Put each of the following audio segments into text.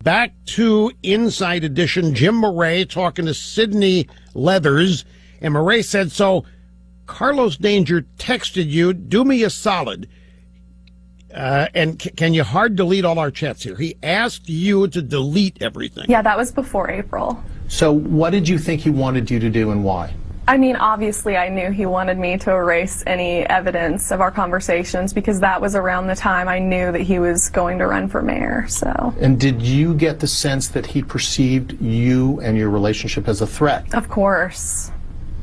Back to Inside Edition. Jim Murray talking to Sydney Leathers. And Murray said, so Carlos Danger texted you, do me a solid. And can you hard delete all our chats here? He asked you to delete everything. Yeah, that was before April. So what did you think he wanted you to do and why? I mean, obviously I knew he wanted me to erase any evidence of our conversations because that was around the time I knew that he was going to run for mayor, so. And did you get the sense that he perceived you and your relationship as a threat? Of course.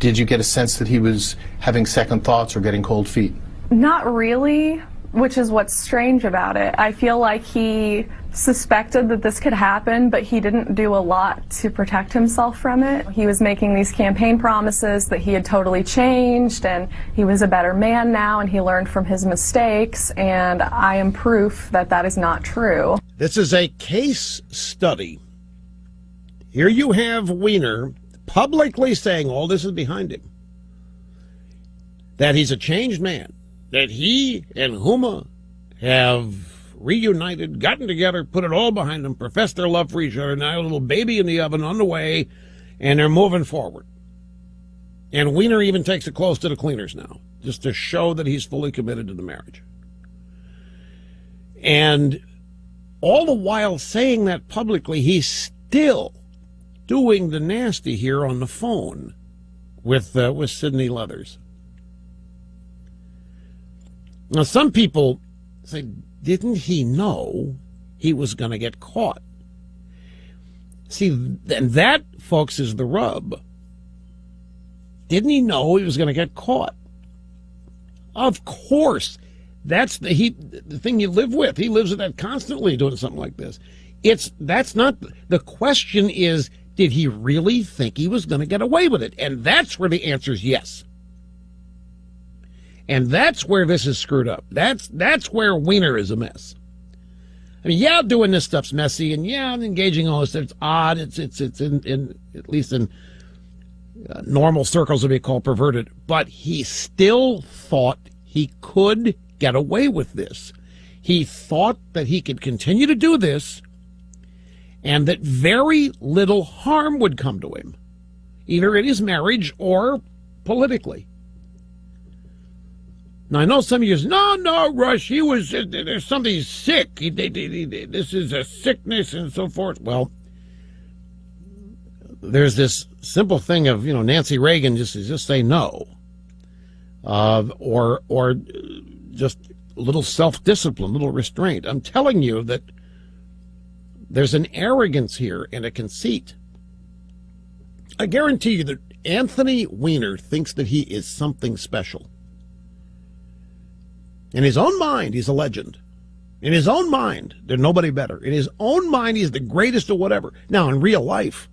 Did you get a sense that he was having second thoughts or getting cold feet? Not really, which is what's strange about it. I feel like he suspected that this could happen, but he didn't do a lot to protect himself from it. He was making these campaign promises that he had totally changed and he was a better man now and he learned from his mistakes, and I am proof that that is not true. This is a case study. Here you have Weiner publicly saying all this is behind him, that he's a changed man, that he and Huma have reunited, gotten together, put it all behind them, professed their love for each other, now a little baby in the oven on the way, and they're moving forward. And Weiner even takes it close to the cleaners now, just to show that he's fully committed to the marriage. And all the while saying that publicly, he's still doing the nasty here on the phone with Sydney Leathers. Now, some people say, didn't he know he was going to get caught? See, and that, folks, is the rub. Didn't he know he was going to get caught? Of course. That's the thing you live with. He lives with that constantly, doing something like this. That's not the question. Is, did he really think he was going to get away with it? And that's where the answer is yes. And that's where this is screwed up. That's where Weiner is a mess. I mean, yeah, doing this stuff's messy, and yeah, engaging all this stuff, it's odd. It's in at least in normal circles would be called perverted. But he still thought he could get away with this. He thought that he could continue to do this, and that very little harm would come to him, either in his marriage or politically. Now, I know some of you say, no, Rush, there's something sick. This is a sickness and so forth. Well, there's this simple thing of, Nancy Reagan just say no. Or just a little self-discipline, a little restraint. I'm telling you that there's an arrogance here and a conceit. I guarantee you that Anthony Weiner thinks that he is something special. In his own mind, he's a legend. In his own mind, there's nobody better. In his own mind, he's the greatest of whatever. Now, in real life,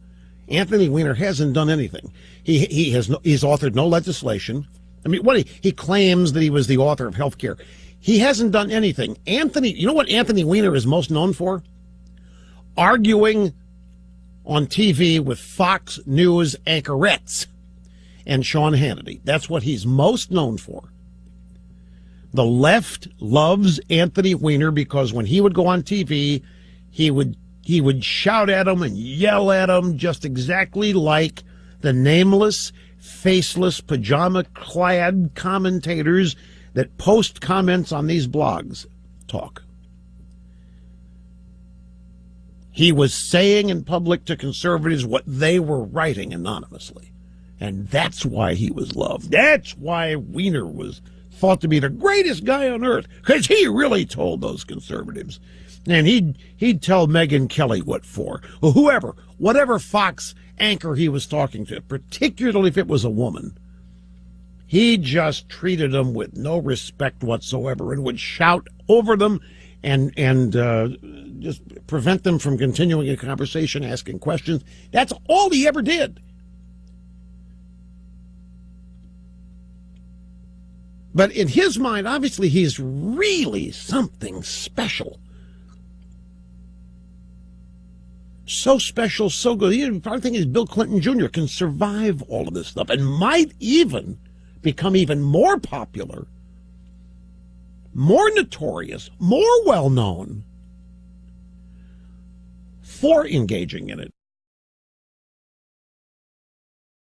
Anthony Weiner hasn't done anything. He's authored no legislation. I mean, he claims that he was the author of health care. He hasn't done anything. You know what Anthony Weiner is most known for? Arguing on TV with Fox News Anchorettes and Sean Hannity. That's what he's most known for. The left loves Anthony Weiner because when he would go on TV, he would shout at him and yell at him just exactly like the nameless, faceless, pajama-clad commentators that post comments on these blogs talk. He was saying in public to conservatives what they were writing anonymously. And that's why he was loved. That's why Weiner was thought to be the greatest guy on earth, because he really told those conservatives. And he'd tell Megyn Kelly what for, or whatever Fox anchor he was talking to, particularly if it was a woman. He just treated them with no respect whatsoever and would shout over them and just prevent them from continuing a conversation, asking questions. That's all he ever did. But in his mind, obviously, he's really something special. So special, so good. You probably think he's Bill Clinton Jr., can survive all of this stuff and might even become even more popular, more notorious, more well-known for engaging in it.